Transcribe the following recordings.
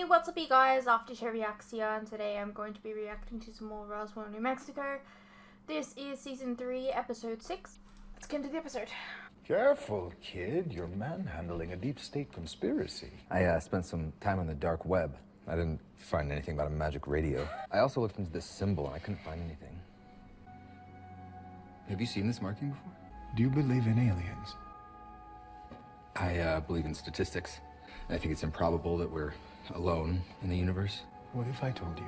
What's up you guys, After Reacts here, and today I'm going to be reacting to some more Roswell, New Mexico. This is Season 3, Episode 6. Let's get into the episode. Careful, kid. You're manhandling a deep state conspiracy. I spent some time on the dark web. I didn't find anything about a magic radio. I also looked into this symbol and I couldn't find anything. Have you seen this marking before? Do you believe in aliens? I believe in statistics. I think it's improbable that we're alone in the universe. What if I told you?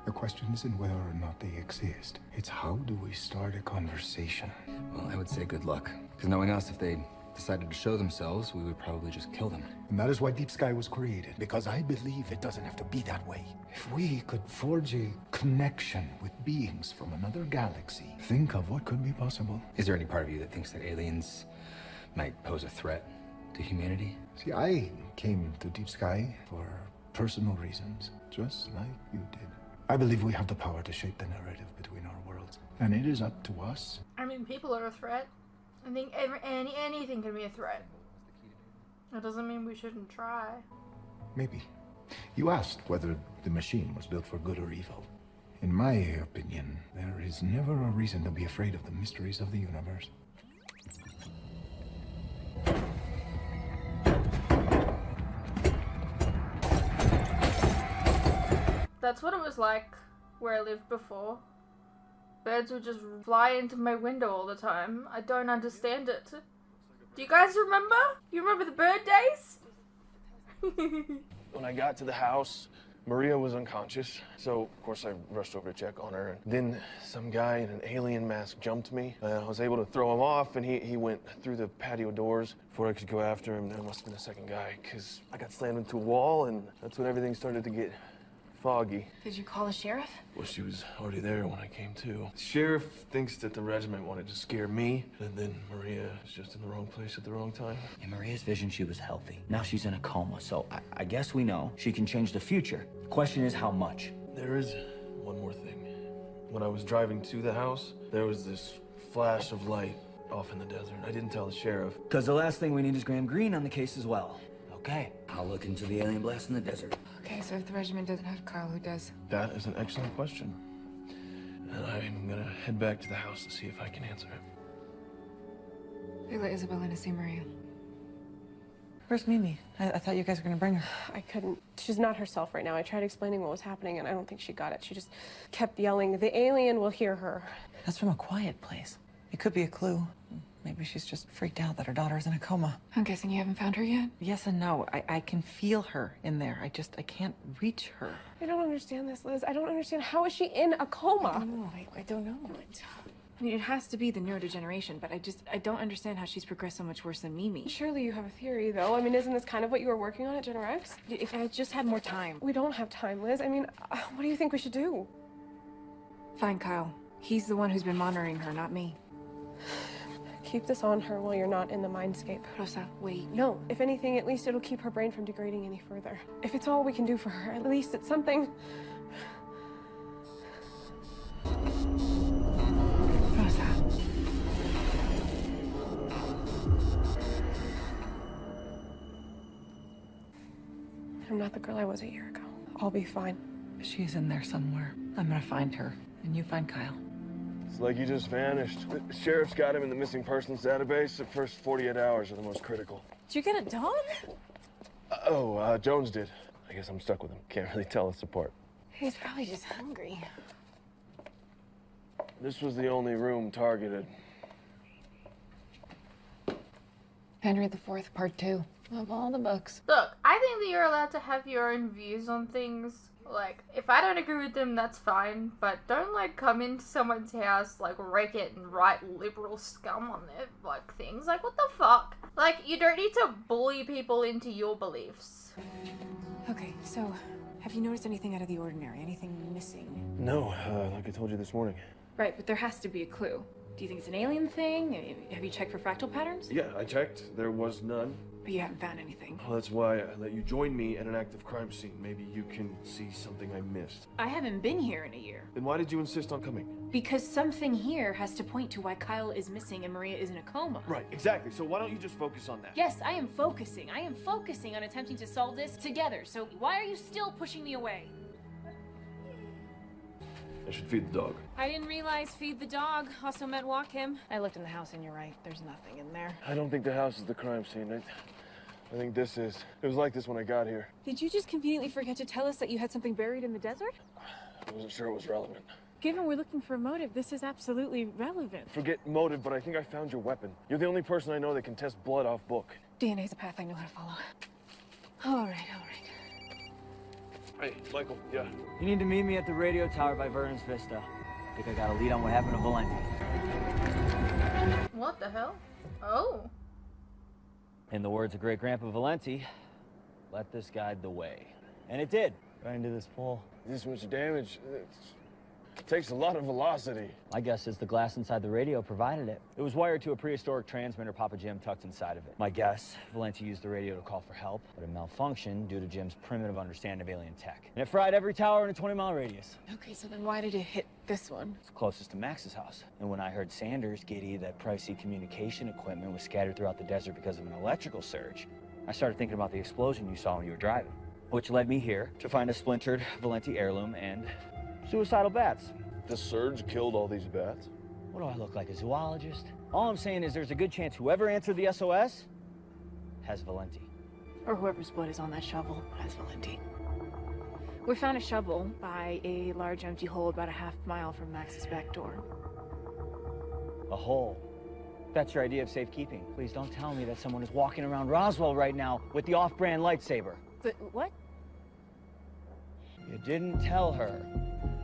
The question isn't whether or not they exist. It's how do we start a conversation? Well, I would say good luck. Because knowing us, if they decided to show themselves, we would probably just kill them. And that is why Deep Sky was created. Because I believe it doesn't have to be that way. If we could forge a connection with beings from another galaxy, think of what could be possible. Is there any part of you that thinks that aliens might pose a threat to humanity? See, I came to Deep Sky for personal reasons, just like you did. I believe we have the power to shape the narrative between our worlds, and it is up to us. I mean, people are a threat. I think anything can be a threat. That doesn't mean we shouldn't try. Maybe. You asked whether the machine was built for good or evil. In my opinion, there is never a reason to be afraid of the mysteries of the universe. That's what it was like where I lived before. Birds would just fly into my window all the time. I don't understand it. Do you guys remember? You remember the bird days? When I got to the house, Maria was unconscious, so of course I rushed over to check on her. And then some guy in an alien mask jumped me. I was able to throw him off, and he went through the patio doors. Before I could go after him, there must have been a second guy, because I got slammed into a wall, and that's when everything started to get foggy. Did you call the sheriff? Well, she was already there when I came to. The sheriff thinks that the regiment wanted to scare me, and then Maria is just in the wrong place at the wrong time. In Maria's vision, she was healthy. Now she's in a coma, so I guess we know she can change the future. The question is how much? There is one more thing. When I was driving to the house, there was this flash of light off in the desert. I didn't tell the sheriff. Because the last thing we need is Graham Greene on the case as well. Okay, I'll look into the alien blast in the desert. Okay, so if the regiment doesn't have Kyle, who does? That is an excellent question. And I'm gonna head back to the house to see if I can answer it. They let Isabella to see Maria. Where's Mimi? I thought you guys were gonna bring her. I couldn't. She's not herself right now. I tried explaining what was happening, and I don't think she got it. She just kept yelling, "The alien will hear her." That's from a quiet place. It could be a clue. Maybe she's just freaked out that her daughter's in a coma. I'm guessing you haven't found her yet? Yes and no. I can feel her in there. I can't reach her. I don't understand this, Liz. I don't understand. How is she in a coma? I don't know. I mean, it has to be the neurodegeneration, but I don't understand how she's progressed so much worse than Mimi. Surely you have a theory, though. I mean, isn't this kind of what you were working on at General X? If I just had more time. We don't have time, Liz. I mean, what do you think we should do? Find Kyle. He's the one who's been monitoring her, not me. Keep this on her while you're not in the mindscape. Rosa, wait. No, if anything, at least it'll keep her brain from degrading any further. If it's all we can do for her, at least it's something. Rosa. I'm not the girl I was a year ago. I'll be fine. She's in there somewhere. I'm gonna find her, and you find Kyle. It's like he just vanished. The sheriff's got him in the missing persons database. The first 48 hours are the most critical. Did you get a dog? Jones did. I guess I'm stuck with him. Can't really tell us apart. He's probably just hungry. This was the only room targeted. Henry IV, Part 2 of all the books. Look, I think that you're allowed to have your own views on things. Like, if I don't agree with them, that's fine, but don't, like, come into someone's house, like, wreck it and write liberal scum on their, like, things. Like, what the fuck? Like, you don't need to bully people into your beliefs. Okay, so have you noticed anything out of the ordinary? Anything missing? No, like I told you this morning. Right, but there has to be a clue. Do you think it's an alien thing? Have you checked for fractal patterns? Yeah, I checked. There was none. But you haven't found anything. Well, that's why I let you join me at an active crime scene. Maybe you can see something I missed. I haven't been here in a year. Then why did you insist on coming? Because something here has to point to why Kyle is missing and Maria is in a coma. Right, exactly. So why don't you just focus on that? Yes, I am focusing. I am focusing on attempting to solve this together. So why are you still pushing me away? I should feed the dog. I didn't realize feed the dog also meant walk him. I looked in the house and you're right. There's nothing in there. I don't think the house is the crime scene. I think this is. It was like this when I got here. Did you just conveniently forget to tell us that you had something buried in the desert? I wasn't sure it was relevant. Given we're looking for a motive, this is absolutely relevant. Forget motive, but I think I found your weapon. You're the only person I know that can test blood off book. DNA's a path I know how to follow. All right. Hey, Michael, yeah. You need to meet me at the radio tower by Vernon's Vista. I think I got a lead on what happened to Valenti. What the hell? Oh. In the words of great-grandpa Valenti, let this guide the way. And it did. Right into this pool. This much damage, it takes a lot of velocity. My guess is the glass inside the radio provided it. It was wired to a prehistoric transmitter Papa Jim tucked inside of it. My guess, Valenti used the radio to call for help, but it malfunctioned due to Jim's primitive understanding of alien tech. And it fried every tower in a 20-mile radius. Okay, so then why did it hit this one? It's closest to Max's house. And when I heard Sanders giddy that pricey communication equipment was scattered throughout the desert because of an electrical surge, I started thinking about the explosion you saw when you were driving, which led me here to find a splintered Valenti heirloom and suicidal bats. The surge killed all these bats? What do I look like, a zoologist? All I'm saying is there's a good chance whoever answered the SOS has Valenti. Or whoever's blood is on that shovel has Valenti. We found a shovel by a large empty hole about a half mile from Max's back door. A hole. That's your idea of safekeeping. Please don't tell me that someone is walking around Roswell right now with the off-brand lightsaber. What? You didn't tell her.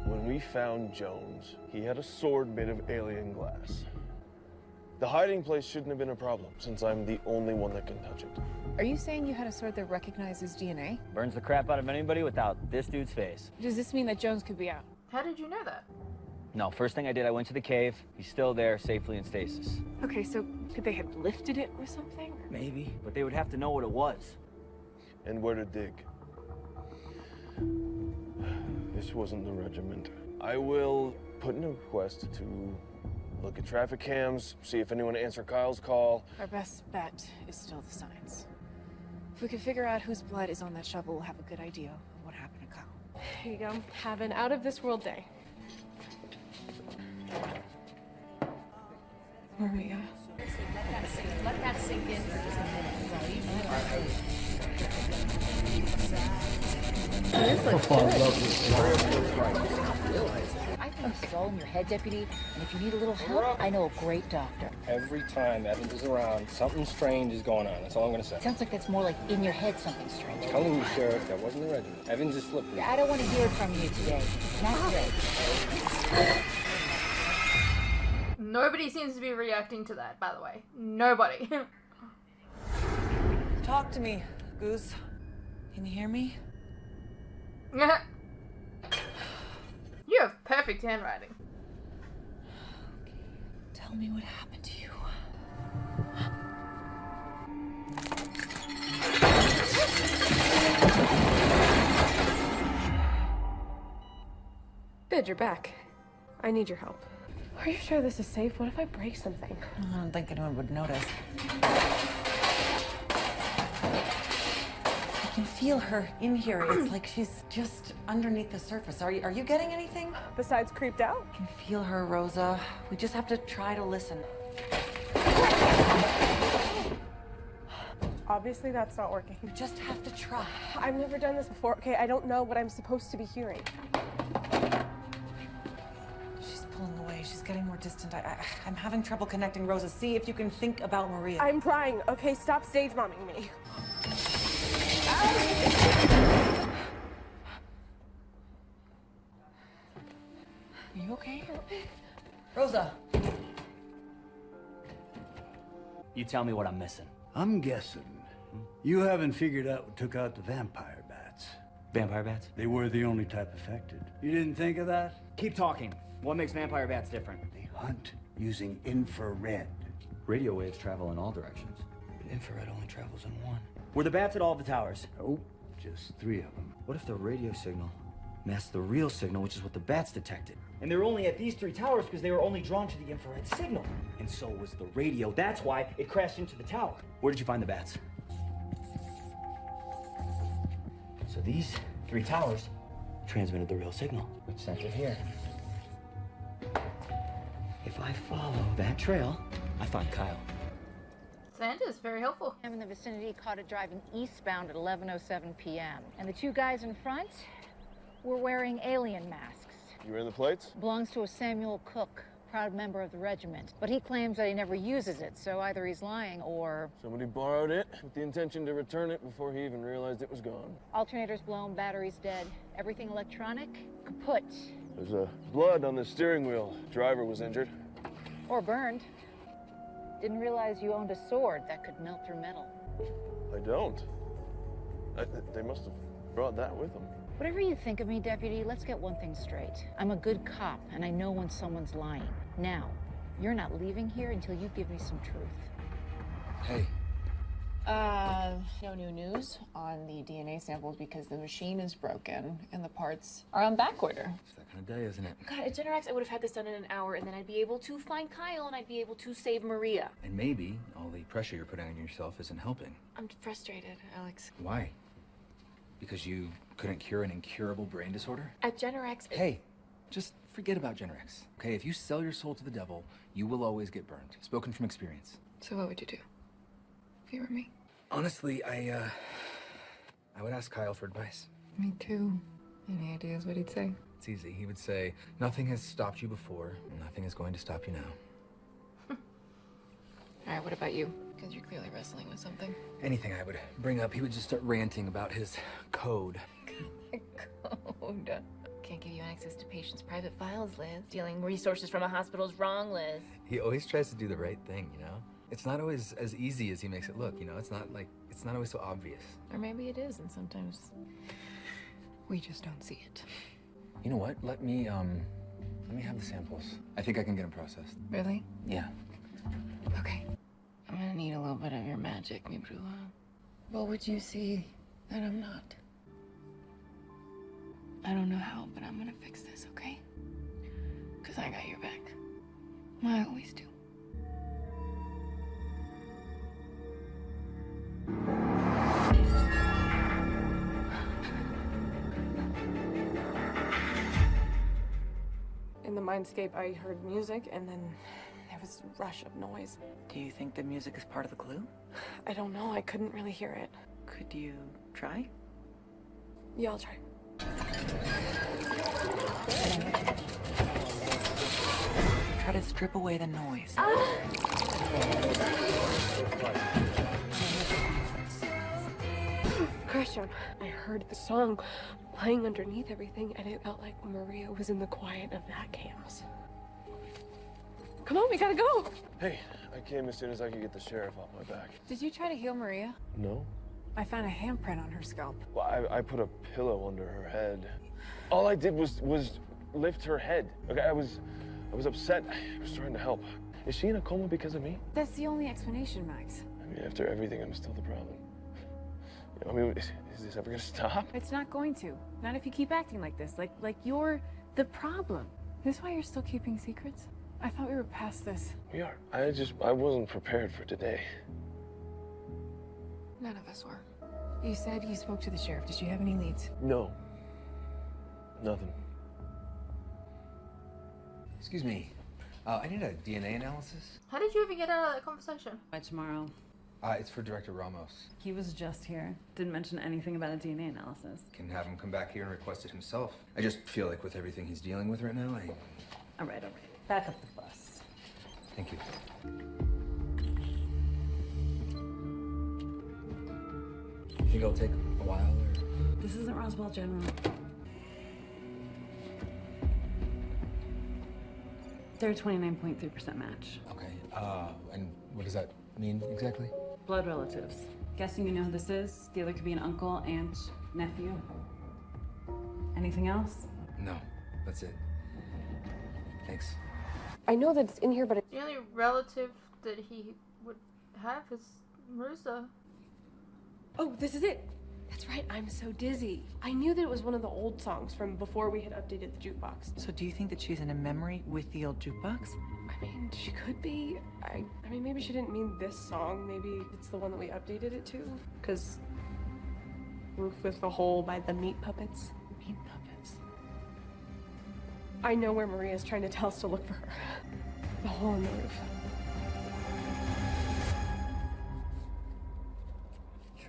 When we found Jones, he had a sword made of alien glass. The hiding place shouldn't have been a problem, since I'm the only one that can touch it. Are you saying you had a sword that recognizes DNA? Burns the crap out of anybody without this dude's face. Does this mean that Jones could be out? How did you know that? No, first thing I did, I went to the cave. He's still there, safely in stasis. Okay, so could they have lifted it or something? Maybe, but they would have to know what it was. And where to dig. This wasn't the regiment. I will put in a request to look at traffic cams, see if anyone answered Kyle's call. Our best bet is still the signs. If we can figure out whose blood is on that shovel, we'll have a good idea of what happened to Kyle. Here you go. Have an out-of-this-world day. Maria. Let that sink in for just a minute. I think this is all in your head, Deputy, and if you need a little help, I know a great doctor. Every time Evans is around, something strange is going on. That's all I'm going to say. Sounds like that's more like in your head something strange. I'm telling you, Sheriff, that wasn't the regiment. Evans is slippery. I don't want to hear it from you today. Not today. Nobody seems to be reacting to that, by the way. Nobody. Talk to me, Goose. Can you hear me? You have perfect handwriting. Tell me what happened to you. Good, you're back. I need your help. Are you sure this is safe? What if I break something? I don't think anyone would notice. I can feel her in here. It's like she's just underneath the surface. Are you getting anything? Besides creeped out? I can feel her, Rosa. We just have to try to listen. Obviously that's not working. You just have to try. I've never done this before, okay? I don't know what I'm supposed to be hearing. She's pulling away. She's getting more distant. I'm having trouble connecting, Rosa. See if you can think about Maria. I'm trying, okay? Stop stage bombing me. Are you okay? Rosa. You tell me what I'm missing. I'm guessing you haven't figured out what took out the vampire bats. Vampire bats? They were the only type affected. You didn't think of that? Keep talking. What makes vampire bats different? They hunt using infrared. Radio waves travel in all directions. But infrared only travels in one. Were the bats at all of the towers? Oh, just 3 of them. What if the radio signal masked the real signal, which is what the bats detected? And they were only at these 3 towers because they were only drawn to the infrared signal. And so was the radio. That's why it crashed into the tower. Where did you find the bats? So these 3 towers transmitted the real signal, which sent it here. If I follow that trail, I find Kyle. Santa's very helpful. I'm in the vicinity, caught it driving eastbound at 11:07 p.m. And the 2 guys in front were wearing alien masks. You ran the plates? Belongs to a Samuel Cook, proud member of the regiment. But he claims that he never uses it, so either he's lying or... Somebody borrowed it with the intention to return it before he even realized it was gone. Alternators blown, batteries dead. Everything electronic, kaput. There's blood on the steering wheel. Driver was injured. Or burned. Didn't realize you owned a sword that could melt through metal. I don't. They must have brought that with them. Whatever you think of me, Deputy, let's get one thing straight. I'm a good cop, and I know when someone's lying. Now, you're not leaving here until you give me some truth. Hey. No new news on the DNA samples because the machine is broken and the parts are on back order. It's that kind of day, isn't it? God, at Generax, I would have had this done in an hour, and then I'd be able to find Kyle, and I'd be able to save Maria. And maybe all the pressure you're putting on yourself isn't helping. I'm frustrated, Alex. Why? Because you couldn't cure an incurable brain disorder? At Generax... Hey, just forget about Generex. Okay, if you sell your soul to the devil, you will always get burned. Spoken from experience. So what would you do? If you were me? Honestly, I would ask Kyle for advice. Me too. Any ideas what he'd say? It's easy. He would say, nothing has stopped you before, and nothing is going to stop you now. All right, what about you? Because you're clearly wrestling with something. Anything I would bring up, he would just start ranting about his code. Code. Can't give you access to patients' private files, Liz. Stealing resources from a hospital's wrong, Liz. He always tries to do the right thing, you know? It's not always as easy as he makes it look, you know? It's not always so obvious. Or maybe it is, and sometimes we just don't see it. You know what? Let me have the samples. I think I can get them processed. Really? Yeah. Okay. I'm gonna need a little bit of your magic, mi Brula. What would you see that I'm not? I don't know how, but I'm gonna fix this, okay? Because I got your back. I always do. In the mindscape, I heard music, and then there was a rush of noise. Do you think the music is part of the clue? I don't know. I couldn't really hear it. Could you try? Yeah, I'll try. Try to strip away the noise. Christian. I heard the song playing underneath everything, and it felt like Maria was in the quiet of that chaos. Come on, we gotta go! Hey, I came as soon as I could get the sheriff off my back. Did you try to heal Maria? No? I found a handprint on her scalp. Well, I put a pillow under her head. All I did was lift her head. Okay, I was upset. I was trying to help. Is she in a coma because of me? That's the only explanation, Max. I mean, after everything, I'm still the problem. I mean, is this ever gonna stop? It's not going to. Not if you keep acting like this. Like you're the problem. Is this why you're still keeping secrets? I thought we were past this. We are. I wasn't prepared for today. None of us were. You said you spoke to the sheriff. Did you have any leads? No. Nothing. Excuse me. I need a DNA analysis. How did you even get out of that conversation? By tomorrow. It's for Director Ramos. He was just here. Didn't mention anything about a DNA analysis. Can have him come back here and request it himself. I just feel like with everything he's dealing with right now, All right. Back up the bus. Thank you. You think it'll take a while, or? This isn't Roswell General. They're a 29.3% match. Okay. And what does that mean exactly? Blood relatives. Guessing you know who this is? The other could be an uncle, aunt, nephew. Anything else? No, that's it. Thanks. I know that it's in here, but The only relative that he would have is Marissa. Oh, this is it. That's right, I'm so dizzy. I knew that it was one of the old songs from before we had updated the jukebox. So do you think that she's in a memory with the old jukebox? I mean, she could be. I mean, maybe she didn't mean this song. Maybe it's the one that we updated it to. Because Roof with the Hole by the Meat Puppets. Meat Puppets. I know where Maria's trying to tell us to look for her. The hole in the roof.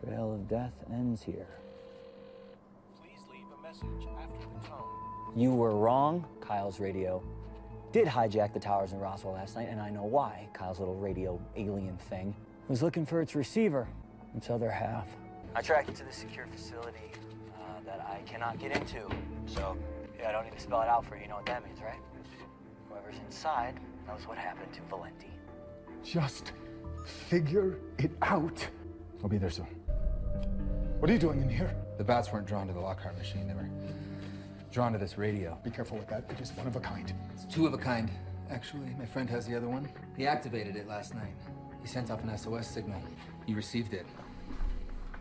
Trail of death ends here. Please leave a message after the tone. You were wrong. Kyle's radio did hijack the towers in Roswell last night, and I know why. Kyle's little radio alien thing was looking for its receiver, its other half. I tracked it to the secure facility that I cannot get into. So, yeah, I don't need to spell it out for you. You know what that means, right? Whoever's inside knows what happened to Valenti. Just figure it out. I'll be there soon. What are you doing in here? The bats weren't drawn to the Lockhart machine. They were drawn to this radio. Be careful with that. It is one of a kind. It's two of a kind. Actually, my friend has the other one. He activated it last night. He sent off an SOS signal. You received it.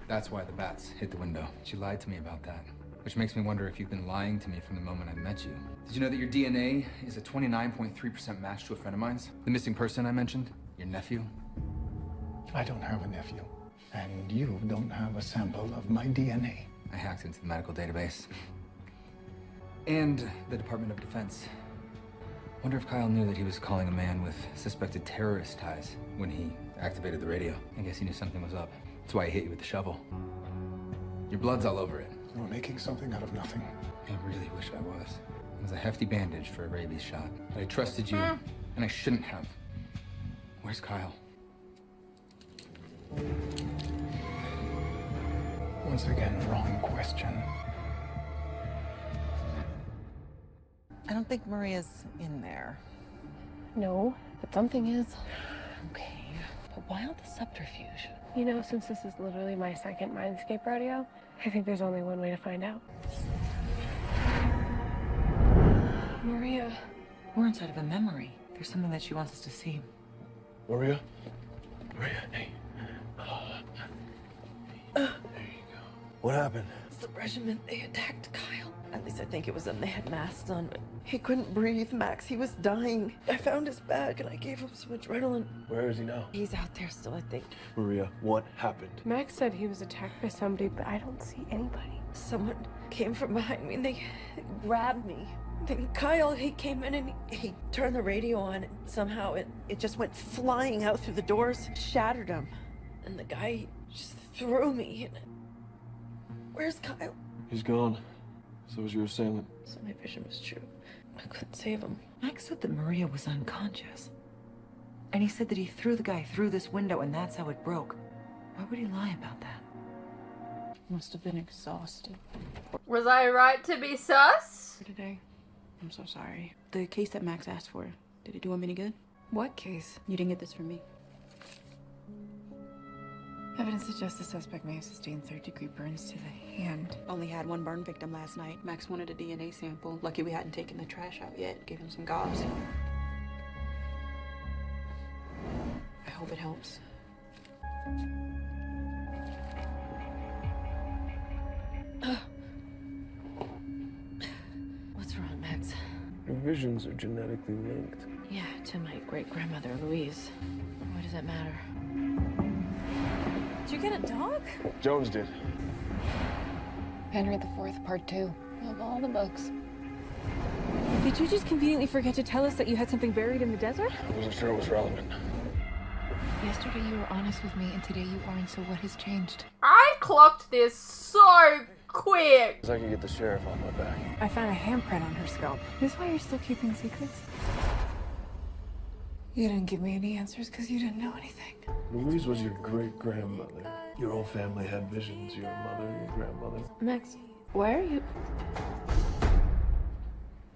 That's why the bats hit the window. She lied to me about that. Which makes me wonder if you've been lying to me from the moment I met you. Did you know that your DNA is a 29.3% match to a friend of mine's? The missing person I mentioned? Your nephew? I don't have a nephew. And you don't have a sample of my DNA. I hacked into the medical database. And the Department of Defense. Wonder if Kyle knew that he was calling a man with suspected terrorist ties when he activated the radio. I guess he knew something was up. That's why he hit you with the shovel. Your blood's all over it. You're making something out of nothing. I really wish I was. It was a hefty bandage for a rabies shot. But I trusted you, and I shouldn't have. Where's Kyle? Once again, wrong question. I don't think Maria's in there. No, but something is. Okay, but why all the subterfuge? You know, since this is literally my second Mindscape rodeo, I think there's only one way to find out. Maria. We're inside of a memory. There's something that she wants us to see. Maria? Maria, hey. There you go. What happened? It's the regiment. They attacked Kyle. At least I think it was them. They had masks on, but he couldn't breathe, Max. He was dying. I found his bag and I gave him some adrenaline. Where is he now? He's out there still, I think. Maria, what happened? Max said he was attacked by somebody, but I don't see anybody. Someone came from behind me and they grabbed me. Then Kyle, he came in and he turned the radio on and somehow it just went flying out through the doors, shattered him. And the guy just threw me. Where's Kyle? He's gone. So was your assailant. So my vision was true. I couldn't save him. Max said that Maria was unconscious. And he said that he threw the guy through this window and that's how it broke. Why would he lie about that? Must have been exhausted. Was I right to be sus? For today. I'm so sorry. The case that Max asked for, did it do him any good? What case? You didn't get this from me. Evidence suggests the suspect may have sustained third-degree burns to the hand. Only had one burn victim last night. Max wanted a DNA sample. Lucky we hadn't taken the trash out yet. Gave him some gauze. I hope it helps. What's wrong, Max? Your visions are genetically linked. Yeah, to my great-grandmother, Louise. Why does that matter? Did you get a dog? Jones did. Henry IV, Part 2 of all the books. Did you just conveniently forget to tell us that you had something buried in the desert? I wasn't sure it was relevant. Yesterday you were honest with me, and today you aren't, so what has changed? I clocked this so quick. I could get the sheriff on my back. I found a handprint on her scalp. Is this why you're still keeping secrets? You didn't give me any answers because you didn't know anything. Louise was your great-grandmother. Your whole family had visions. Your mother, your grandmother. Max, why are you...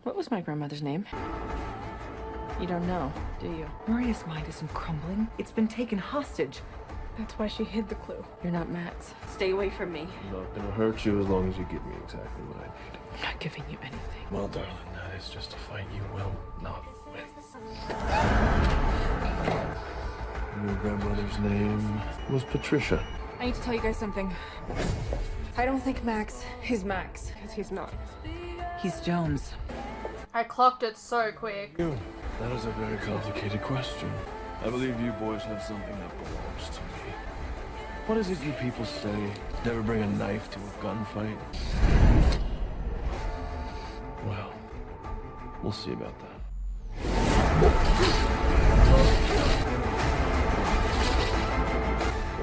What was my grandmother's name? You don't know, do you? Maria's mind isn't crumbling. It's been taken hostage. That's why she hid the clue. You're not Max. Stay away from me. I'm not gonna hurt you as long as you give me exactly what I need. I'm not giving you anything. Well, darling, that is just a fight you will not win. Your grandmother's name was Patricia. I need to tell you guys something. I don't think Max is Max. Because he's not. He's Jones. I clocked it so quick. That is a very complicated question. I believe you boys have something that belongs to me. What is it you people say? Never bring a knife to a gunfight? Well, we'll see about that.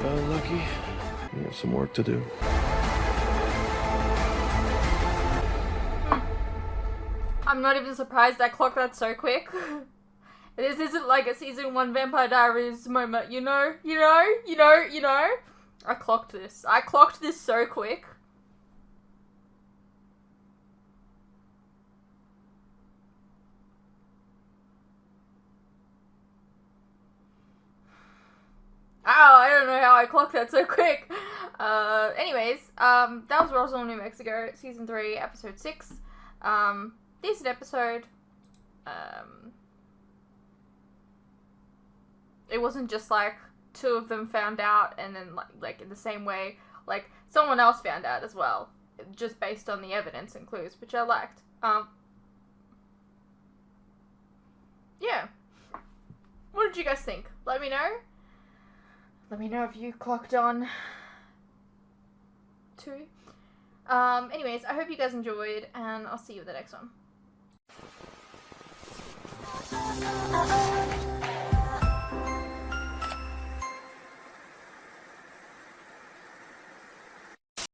Well, Lucky, you have some work to do. I'm not even surprised I clocked that so quick. This isn't like a season 1 Vampire Diaries moment, you know? I clocked this. I clocked this so quick. Oh, I don't know how I clocked that so quick. Anyways, that was Roswell, New Mexico, season 3, episode 6. Decent episode. It wasn't just like 2 of them found out and then like in the same way, like someone else found out as well, just based on the evidence and clues, which I liked. Yeah. What did you guys think? Let me know. Let me know if you clocked on too. Anyways, I hope you guys enjoyed, and I'll see you in the next one.